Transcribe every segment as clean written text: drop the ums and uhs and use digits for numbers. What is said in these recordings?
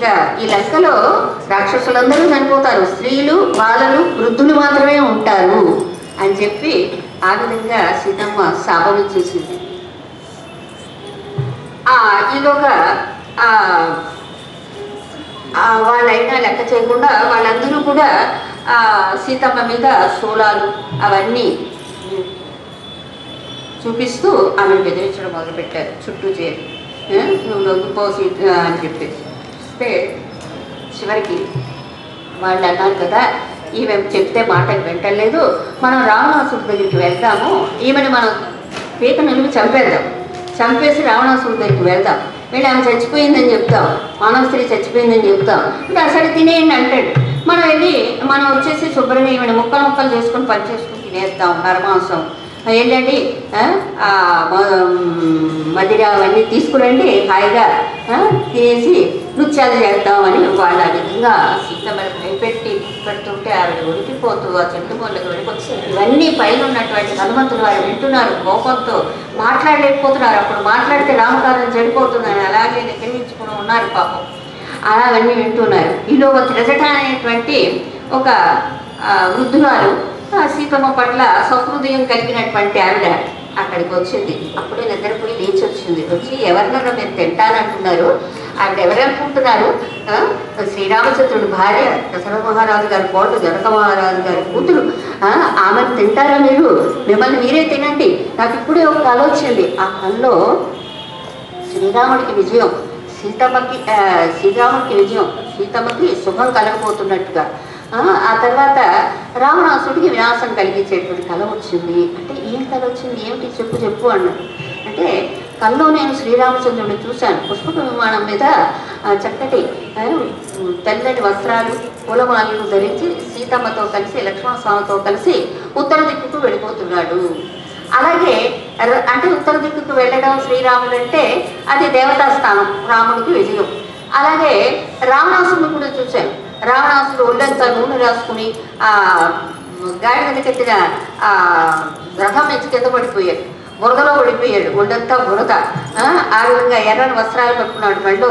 ఇక ఈ లంకలో రాక్షసులందరూ చనిపోతారు, స్త్రీలు బాలలు వృద్ధులు మాత్రమే ఉంటారు అని చెప్పి ఆ విధంగా సీతమ్మ శాపం చేసింది. ఈలోగా వాళ్ళైనా లెక్క చేయకుండా వాళ్ళందరూ కూడా సీతమ్మ మీద శూలాలు అవన్నీ చూపిస్తూ ఆమెను బెదిరించడం మొదలుపెట్టారు. చుట్టూ చేరి నువ్వు లొంగిపో సీత అని చెప్పేసి చివరికి వాళ్ళు అన్నారు కదా, ఈమె చెప్తే మాటలు వింటలేదు, మనం రావణాసుడి దగ్గరికి వెళ్దాము, ఈమెను మనం పీక నిలువి చంపేద్దాం, చంపేసి రావణాసుడి దగ్గరికి వెళ్దాం, వీళ్ళు ఆమె చచ్చిపోయిందని చెప్తాం, మానవ స్త్రీ చచ్చిపోయిందని చెప్తాం, ఇంకా అసలు తినేయండి అంటాడు. మనం వచ్చేసి శుభ్రంగా ఈమెను ముక్కలు ముక్కలు చేసుకొని పని చేసుకుని తినేస్తాం, నరమాంసం ఏంటండి మదిర అవన్నీ తీసుకురండి, హాయిగా తినేసి నృత్యాలు చేద్దామని వాళ్ళు ఆ విధంగా సీతమ్మని భయపెట్టి పెడుతుంటే ఆవిడ ఉడికిపోతూ ఆ చెట్టు మొదలకు వెళ్ళిపోతుంది. ఇవన్నీ పైన ఉన్నటువంటి హనుమంతులు వారు వింటున్నారు, కోపంతో మాట్లాడలేకపోతున్నారు. అప్పుడు మాట్లాడితే రామకార్యం చెడిపోతుందని అలాగే నిగ్రహించుకుని ఉన్నారు పాపం. అవన్నీ వింటున్నారు. ఈలో త్రిజట అనేటువంటి ఒక వృద్ధురాలు సీతమ్మ పట్ల సహృదయం కలిగినటువంటి ఆవిడ అక్కడికి వచ్చింది. అప్పుడే నిద్రపోయి లేచి వచ్చింది. వచ్చి ఎవరినన్నా మీరు తింటానంటున్నారు, ఆవిడ ఎవరనుకుంటున్నారు, శ్రీరామచంద్రుడి భార్య దశరథ మహారాజు గారి కోట జనక మహారాజు గారి కూతురు, ఆమెను తింటారా మీరు, మిమ్మల్ని మీరే తినండి. నాకు ఇప్పుడే ఒక కళ వచ్చింది, ఆ కళలో శ్రీరాముడికి విజయం, శ్రీరాముడికి విజయం, సీతమ్మకి శుభం కలగబోతున్నట్టుగా, ఆ తర్వాత రావణాసుడికి వినాశం కలిగించేటువంటి కళ వచ్చింది. అంటే ఏం కళ వచ్చింది, ఏమిటి చెప్పు అన్నాడు. అంటే కళ్ళలో నేను శ్రీరామచంద్రుడిని చూశాను, పుష్పక విమానం మీద చక్కటి తెల్లటి వస్త్రాలు పూలమాలను ధరించి సీతమ్మతో కలిసి లక్ష్మణస్వామితో కలిసి ఉత్తర దిక్కుకు వెళ్ళిపోతున్నాడు. అలాగే అంటే ఉత్తర దిక్కుకు వెళ్ళడం శ్రీరాముడు అంటే అది దేవతా స్థానం, రాముడికి విజయం. అలాగే రావణాసుడిని కూడా చూశాను. రావణాసుడు ఒళ్ళంతా నూనె రాసుకుని గాడి మీద కట్టిన రథం నుంచి కింద పడిపోయాడు, బురదలో పడిపోయాడు, ఒళ్ళంతా బురద. ఆ విధంగా ఎర్రని వస్త్రాలు కట్టుకున్నాడు, మెడలో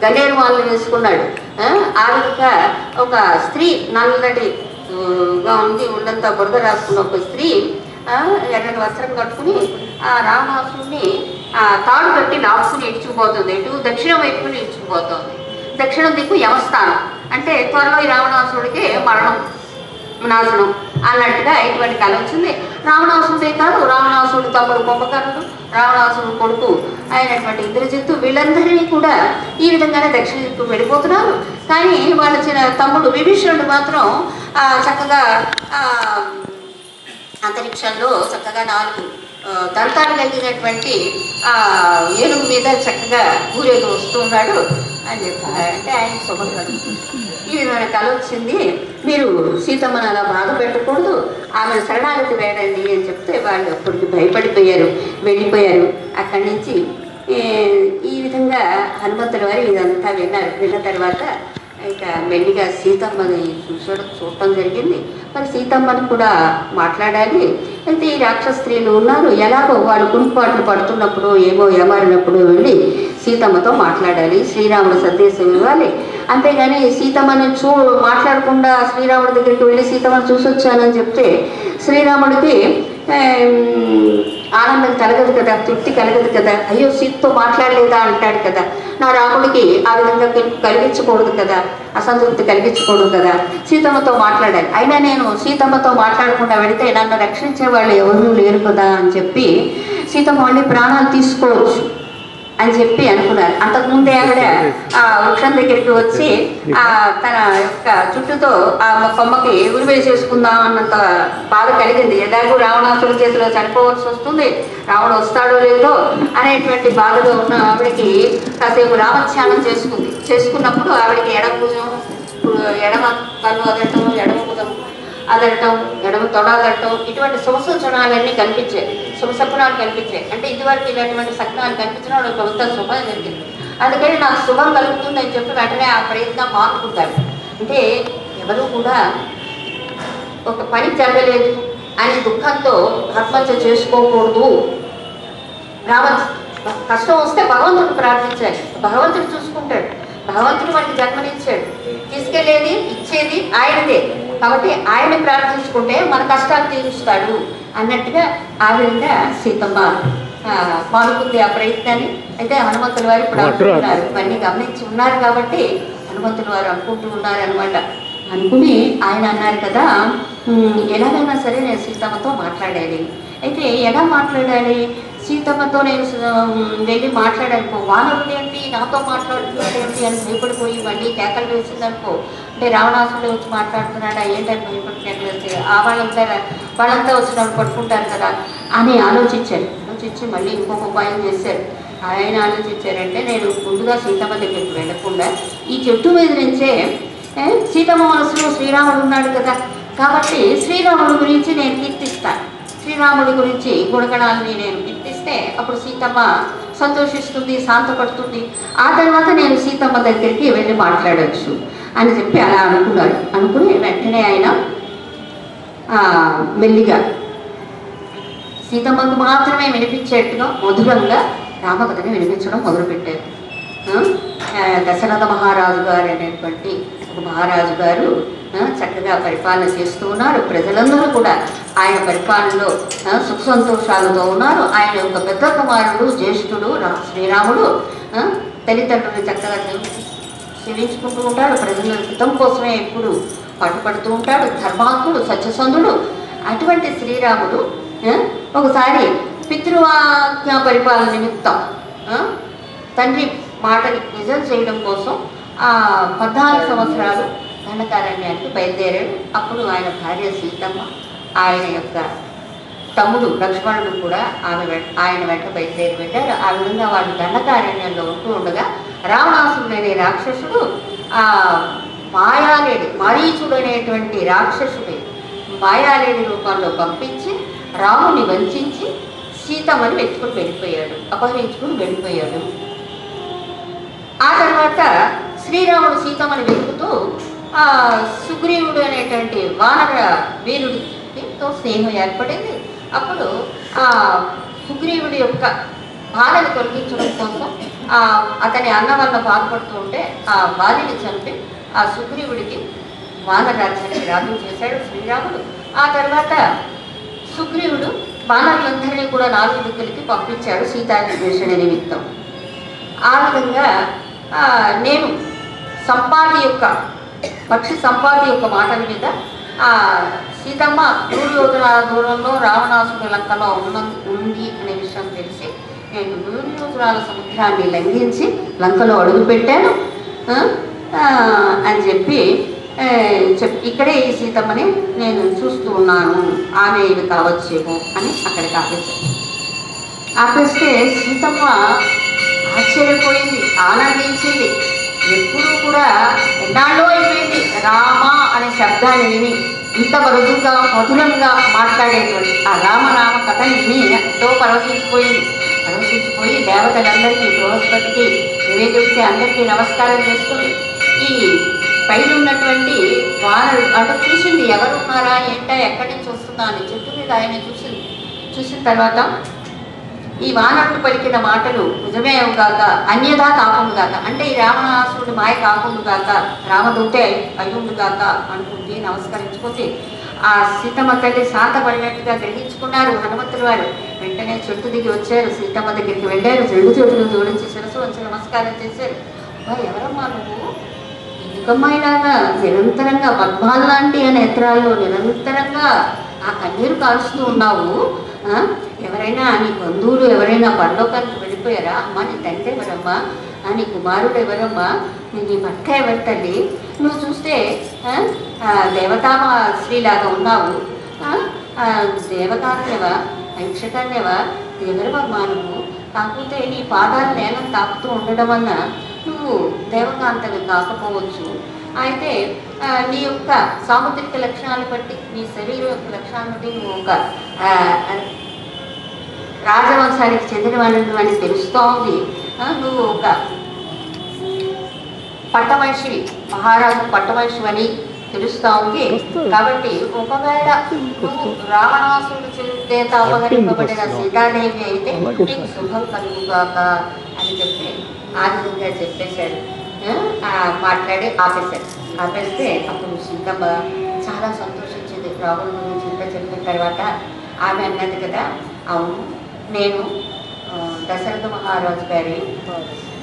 గన్నేరు మాలను వేసుకున్నాడు. ఆ విధంగా ఒక స్త్రీ నల్లటిగా ఉంది, ఒళ్ళంతా బురద రాసుకున్న ఒక స్త్రీ ఎర్రని వస్త్రం కట్టుకుని ఆ రావణాసుడిని తాడు కట్టి లాక్కుని ఇడ్చుకుపోతుంది. ఇటు దక్షిణం వైపుని ఇడ్చుకుపోతుంది. దక్షిణం దిక్కు యమస్థానం, అంటే త్వరలో ఈ రావణాసుడికి మరణం నాశనం అన్నట్టుగా ఇటువంటి కళ వచ్చింది. రావణాసుడే కాదు, రావణాసుడు తమ్ముడు కుంభకర్ణుడు, రావణాసుడు కొడుకు అయినటువంటి ఇంద్రజిత్తు, వీళ్ళందరినీ కూడా ఈ విధంగానే దక్షిణ దిక్కు వెళ్ళిపోతున్నారు. కానీ వాళ్ళ తమ్ముడు విభీషణుడు మాత్రం చక్కగా అంతరిక్షంలో చక్కగా 4 దంతాలు కలిగినటువంటి ఏనుగు మీద చక్కగా ఊరేగి వస్తూ ఉన్నాడు అని చెప్పారు. అంటే ఆయన శుభం కలుగుతుంది. ఈ విధమైన కళ వచ్చింది, మీరు సీతమ్మను అలా బాధ పెట్టకూడదు, ఆమెను శరణాగతి వేయండి అని చెప్తే వాళ్ళు అప్పటికి భయపడిపోయారు, వెళ్ళిపోయారు. అక్కడి నుంచి ఈ విధంగా హనుమంతుల వారు ఇదంతా విన్నారు. విన్న తర్వాత ఇక మెల్లిగా సీతమ్మని చూడటం జరిగింది. మరి సీతమ్మని కూడా మాట్లాడాలి. అయితే ఈ రాక్షస స్త్రీలు ఉన్నారు, ఎలాగో వాళ్ళు కుంటుపాట్లు పడుతున్నప్పుడు ఏమో ఏమారినప్పుడు వెళ్ళి సీతమ్మతో మాట్లాడాలి, శ్రీరాముడు సందేశం ఇవ్వాలి. అంతేగాని సీతమ్మని మాట్లాడకుండా శ్రీరాముడి దగ్గరికి వెళ్ళి సీతమ్మని చూసొచ్చానని చెప్తే శ్రీరాముడికి ఆనందం కలగదు కదా, తృప్తి కలగదు కదా. అయ్యో సీతతో మాట్లాడలేదా అంటాడు కదా. నా రాముడికి ఆ విధంగా కలిగించకూడదు కదా, అసంతృప్తి కలిగించకూడదు కదా, సీతమ్మతో మాట్లాడాలి. అయినా నేను సీతమ్మతో మాట్లాడకుండా వెళితే నన్ను రక్షించే వాళ్ళు ఎవరూ లేరు కదా అని చెప్పి సీతమ్మ మళ్ళీ ప్రాణాలు తీసుకోవచ్చు అని చెప్పి అనుకున్నారు. అంతకుముందే ఆవిడ వృక్షం దగ్గరికి వచ్చి తన యొక్క చుట్టూతో ఆ కొమ్మకి ఉరి వేసేసుకుందాం అన్నంత బాధ కలిగింది. ఎలాగూ రావణాసుడి చేతిలో చనిపోవాల్సి వస్తుంది, రావణుడు వస్తాడో లేదో అనేటువంటి బాధలో ఉన్న ఆవిడకి కాసేపు రామధ్యానం చేసుకున్నప్పుడు ఆవిడకి ఎడమ కన్ను అదటం, ఎడమ ముఖం అదరటం, ఎడమ తొడ అదరటం, ఇటువంటి శుభసూచనాలన్నీ కనిపించాయి, శుభసపనాలు కనిపించాయి. అంటే ఇదివరకు ఇలాంటి సపనాలు కనిపించిన వాళ్ళకి కొంత శుభం జరిగింది. అందుకని నాకు శుభం కలుగుతుంది అని చెప్పి వెంటనే ఆ ప్రయత్నం మానుకుంటాడు. అంటే ఎవరు కూడా ఒక పని జరగలేదు అని దుఃఖంతో ఆత్మహత్య చేసుకోకూడదు. కష్టం వస్తే భగవంతుడు ప్రార్థించాలి, భగవంతుడు చూసుకుంటాడు. భగవంతుడు మనకి జన్మనిచ్చాడు, తీసుకెళ్లేది ఇచ్చేది ఆయనదే. కాబట్టి ఆయన ప్రార్థించుకుంటే మన కష్టాలు తీరుస్తాడు అన్నట్టుగా ఆ విధంగా సీతమ్మ పాల్గొంది ఆ ప్రయత్నాన్ని. అయితే హనుమంతుల వారు ఇప్పుడు అనుకుంటున్నారు, ఇవన్నీ గమనించి ఉన్నారు కాబట్టి హనుమంతుల వారు అనుకుంటూ ఉన్నారు అనమాట. అనుకుని ఆయన అన్నారు కదా, ఎలాగైనా సరే నేను సీతమ్మతో మాట్లాడాలి. అయితే ఎలా మాట్లాడాలి? సీతమ్మతో నేను వెళ్ళి మాట్లాడానుకో, వానరుడు ఏంటి నాతో మాట్లాడుతున్నాడు ఏంటి అని భయపడిపోయి మళ్ళీ కేకలు వేసిందనుకో, అంటే రావణాసుడు వచ్చి మాట్లాడుతున్నాడా ఏంటని భయపడి కేకలు వేస్తే వాళ్ళంతా వచ్చినప్పుడు పట్టుకుంటారు కదా అని ఆలోచించారు. ఆలోచించి మళ్ళీ ఇంకొక ఉపాయం చేశారు. ఆయన ఆలోచించారంటే, నేను ముందుగా సీతమ్మ దగ్గరికి వెళ్ళకుండా ఈ చెట్టు మీద నుంచే సీతమ్మ మనసులో శ్రీరాముడు ఉన్నాడు కదా, కాబట్టి శ్రీరాముడి గురించి నేను కీర్తిస్తాను. శ్రీరాముడి గురించి గుణగణాలని నేను కీర్తిస్తే అప్పుడు సీతమ్మ సంతోషిస్తుంది, శాంతపడుతుంది. ఆ తర్వాత నేను సీతమ్మ దగ్గరికి వెళ్ళి మాట్లాడవచ్చు అని చెప్పి అలా అనుకున్నారు. అనుకుని వెంటనే ఆయన మెల్లిగా సీతమ్మకు మాత్రమే వినిపించేట్టుగా మధురంగా రామకథని వినిపించడం మొదలుపెట్టారు. దశరథ మహారాజు గారు అనేటువంటి ఒక మహారాజు గారు చక్కగా పరిపాలన చేస్తూ ఉన్నారు. ప్రజలందరూ కూడా ఆయన పరిపాలనలో సుఖ సంతోషాలతో ఉన్నారు. ఆయన ఒక పెద్ద కుమారుడు జ్యేష్ఠుడు శ్రీరాముడు తల్లిదండ్రులు చక్కగా సేవించుకుంటూ ఉంటాడు. ప్రజల హితం కోసమే ఎప్పుడు పట్టుపడుతూ ఉంటాడు. ధర్మాత్ముడు, సత్యసంధుడు. అటువంటి శ్రీరాముడు ఒకసారి పితృవాజ్ఞ పరిపాలన నిమిత్తం తండ్రి మాటని నిజం చేయడం కోసం 14 సంవత్సరాలు దండకారణ్యానికి బయలుదేరాడు. అప్పుడు ఆయన భార్య సీతమ్మ, ఆయన యొక్క తమ్ముడు లక్ష్మణుడు కూడా ఆయన వెంట బయలుదేరి వెళ్ళారు. ఆ విధంగా వాళ్ళు దండకారణ్యంలో ఉంటూ ఉండగా రావణాసురుడు అనే రాక్షసుడు మారీచుడు అనేటువంటి రాక్షసుడి మాయాలేడి రూపంలో పంపించి రాముని వంచి సీతమ్మని వెతుకుని వెళ్ళిపోయాడు, అపహరించుకుని వెళ్ళిపోయాడు. ఆ తర్వాత శ్రీరాముడు సీతమ్మని వెతుకుతూ సుగ్రీవుడు అనేటువంటి వానర వీరుడితో స్నేహం ఏర్పడింది. అప్పుడు సుగ్రీవుడి యొక్క బాధను తొలగించడం కోసం అతని అన్న వల్ల బాధపడుతూ ఉంటే ఆ బాధని చంపి ఆ సుగ్రీవుడికి వానర రాజ్యానికి రాజు చేశాడు శ్రీరాముడు. ఆ తర్వాత సుగ్రీవుడు వానరులందరినీ కూడా 4 దిక్కులకి పంపించాడు సీతాన్వేషణ నిమిత్తం. ఆ విధంగా నేను పక్షి సంపాతి యొక్క మాటల మీద సీతమ్మ 3 యోజనాల దూరంలో రావణాసుడి లంకలో ఉంది అనే విషయం తెలిసి నేను 3 యోజనాల సముద్రాన్ని లంఘించి లంకలో అడుగుపెట్టాను అని చెప్పి ఇక్కడే ఈ సీతమ్మని నేను చూస్తూ ఉన్నాను, ఆమె ఇది కావచ్చేమో అని అక్కడికి ఆపేస్తే సీతమ్మ ఆశ్చర్యపోయింది, ఆనందించింది. ఎప్పుడూ కూడా ఎన్నాళ్ళో అయిపోయింది రామ అనే శబ్దాన్ని విని ఇంత మధురంగా మాట్లాడేటువంటి ఆ రామనామ కథని విని ఎంతో పరవశించిపోయి దేవతలందరికీ బృహస్పతికి నివేదిస్తే అందరికీ నమస్కారం చేసుకుని ఈ పైన ఉన్నటువంటి వానరు అంటే చూసింది, ఎవరు ఉన్నారా ఏంటా ఎక్కడి నుంచి వస్తుందా అని చెట్టు మీద ఆయన చూసిన తర్వాత ఈ వానరుడు పలికిన మాటలు నిజమే కాక అన్యథా కాకుండా కాక, అంటే ఈ రావణాసురుడు మాయ కాకుండా కాక రామదూతే అయ్యుండు కాక అనుకుంటే నమస్కరించుకుంటే ఆ సీతమ్మ తల్లి శాంతపడినట్టుగా గ్రహించుకున్నారు హనుమంతుల వారు. వెంటనే చెట్టు దిగి వచ్చారు, సీతమ్మ దగ్గరికి వెళ్ళారు, 2 చేతులు జోడించి శిరస్సు వచ్చి నమస్కారం చేశారు. ఎవరమ్మా నువ్వు? ఎందుకమ్మాయిలాగా నిరంతరంగా పద్మాల్లాంటి ఆ నేత్రాల్లో నిరంతరంగా ఆ కన్నీరు కాల్చుతూ ఉన్నావు? ఎవరైనా నీ బంధువులు ఎవరైనా పరలోకానికి వెళ్ళిపోయారా? అమ్మ నీ తండ్రి ఎవరమ్మా? నీ కుమారుడు ఎవరమ్మా? నీ భర్త ఎవరి తల్లి? నువ్వు చూస్తే దేవతామ స్త్రీలాగా ఉన్నావు, దేవకాన్యవా ఐక్షకాన్యవా ఎవరమ్మా నువ్వు? కాకపోతే నీ పాదాలు నేలను తాకుతూ ఉండడం వల్ల నువ్వు దేవకాంతవి కాకపోవచ్చు. అయితే నీ యొక్క సాముద్రిక లక్షణాలు బట్టి నీ శరీరం యొక్క లక్షణాలు బట్టి నువ్వు ఒక రాజవంశానికి చెందినవాడు అని తెలుస్తూ ఉంది. నువ్వు ఒక పట్టమనిషివి, మహారాజు పట్టమనిషివి అని తెలుస్తూ ఉంది. కాబట్టి ఒకవేళ నువ్వు రావణాసురుడు చేత అపహరింపబడిన సీతాదేవి అయితే నీకు శుభం కలుగుగాక అని చెప్పి ఆ విధంగా చెప్పేశాడు. మాట్లాడి ఆపేస్తే అప్పుడు సీతమ్మ చాలా సంతోషించింది. రాముడి గురించి ఇంత చెప్పిన తర్వాత ఆమె అన్నది కదా, అవును నేను దశరథ మహారాజు గారి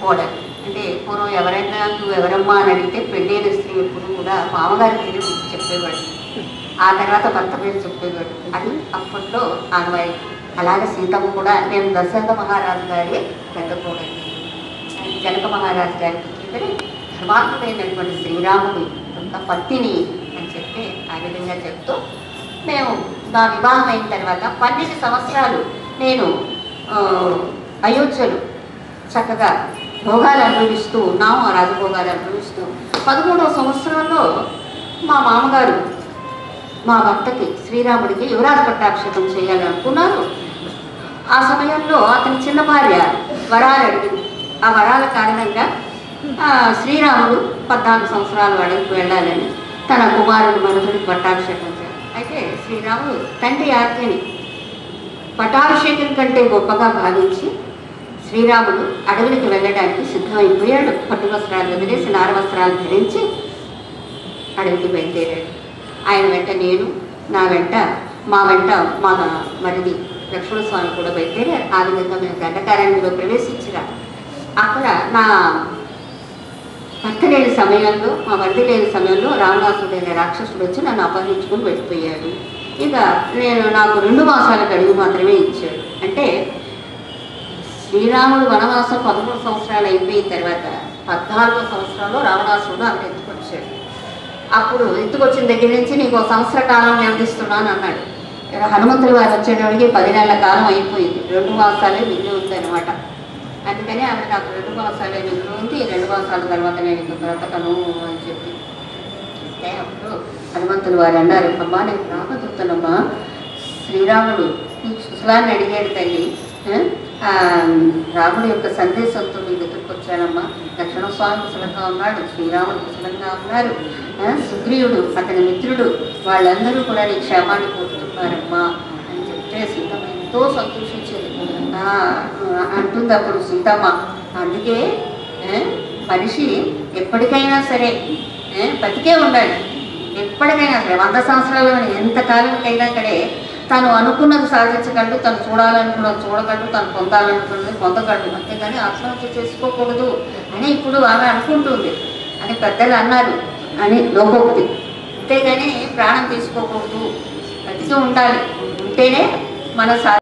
కోడలు. అంటే పూర్వం ఎవరైనా నువ్వు ఎవరమ్మా అని అడిగితే పెళ్ళైన స్త్రీ ఎప్పుడు కూడా మామగారి పేరు చెప్పేవాడు, ఆ తర్వాత భర్త పేరు చెప్పేవాడు. అది అప్పట్లో ఆనవాయి. అలాగే సీతమ్మ కూడా నేను దశరథ మహారాజు గారి పెద్ద కోడలు, జనక మహారాజు గారికి ఇద్దరి ధర్మాత్ముడైనటువంటి శ్రీరాముడి యొక్క పత్తిని అని చెప్పి ఆ విధంగా చెప్తూ మేము నా వివాహం అయిన తర్వాత 12 సంవత్సరాలు నేను అయోధ్యలో చక్కగా భోగాలు అనుభవిస్తూ ఉన్నాము, రాజభోగాలు అనుభవిస్తూ 13వ సంవత్సరంలో మా మామగారు మా భర్తకి శ్రీరాముడికి యువరాజ పట్టాభిషేకం చేయాలనుకున్నారు. ఆ సమయంలో అతని చిన్న భార్య వరాలు అడిగింది. ఆ వరాల కారణంగా శ్రీరాముడు 14 సంవత్సరాలు అడవికి వెళ్ళాలని తన కుమారుడు మనుషుడికి పట్టాభిషేకం చేయాలి. అయితే శ్రీరాముడు తండ్రి ఆజ్ఞని పట్టాభిషేకం కంటే గొప్పగా భావించి శ్రీరాముడు అడవులకు వెళ్ళడానికి సిద్ధమైపోయాడు. పట్టు వస్త్రాలు వదిలేసి నార వస్త్రాలు ధరించి అడవికి బయలుదేరాడు. ఆయన వెంట నేను, నా వెంట మా మరిది లక్ష్మణస్వామి కూడా బయలుదేరారు. ఆ విధంగా మేము దండకారణ్యంలో ప్రవేశించగా అక్కడ నా భర్త లేని సమయంలో, మా మరిది లేని సమయంలో రావణాసుడు అనే రాక్షసుడు వచ్చి నన్ను అపహరించుకుని వెళ్ళిపోయాడు. ఇక నాకు 2 మాసాల గడువు మాత్రమే ఇచ్చాడు. అంటే శ్రీరాముడు వనవాసం 13 సంవత్సరాలు అయిపోయిన తర్వాత 14వ సంవత్సరంలో రావణాసుడు ఆమెను ఎత్తుకొచ్చాడు. అప్పుడు ఎత్తుకొచ్చిన దగ్గర నుంచి నీకు 1 సంవత్సర కాలం వ్యవధిస్తున్నాను అన్నాడు. హనుమంతుల వారు వచ్చేటప్పటికి 10 నెలల కాలం అయిపోయింది, 2 మాసాలే మిగిలి ఉంది అనమాట. అందుకని ఆమె నాకు 2 మాసాలే మిగిలి ఉంది, 2 మాసాల తర్వాత నేను ఇంక బ్రతకను అని చెప్పి అప్పుడు హనుమంతుల వారు అన్నారు, అమ్మా నేను రామదూతనమ్మా, శ్రీరాముడు నీకు కుశలాన్ని అడిగాడు తల్లి, రాముడి యొక్క సందేశంతో నీ దగ్గరికి వచ్చానమ్మా. లక్ష్మణస్వామి కుశలంగా ఉన్నాడు, శ్రీరాముడు కుశలంగా ఉన్నారు, సుగ్రీవుడు అతని మిత్రుడు వాళ్ళందరూ కూడా నీ క్షేమాన్ని కోరుతున్నారమ్మా అని చెప్తే సీతమ్మ ఎంతో సంతోషించేది. అంటుంది అప్పుడు సీతమ్మ, అందుకే మనిషి ఎప్పటికైనా సరే బతికే ఉండాలి. ఎప్పటికైనా సరే 100 సంవత్సరాలు ఎంతకాలంకైనా సరే తను అనుకున్నది సాధించగలడు, తను చూడాలనుకున్నది చూడగలడు, తను పొందాలనుకున్నది పొందగలడు, అంతేగాని ఆత్మహత్య చేసుకోకూడదు అని ఇప్పుడు ఆమె అనుకుంటుంది అని పెద్దలు అన్నారు అని లోకోక్తి. అంతేగాని ప్రాణం తీసుకోకూడదు, బతికి ఉండాలి, ఉంటేనే మన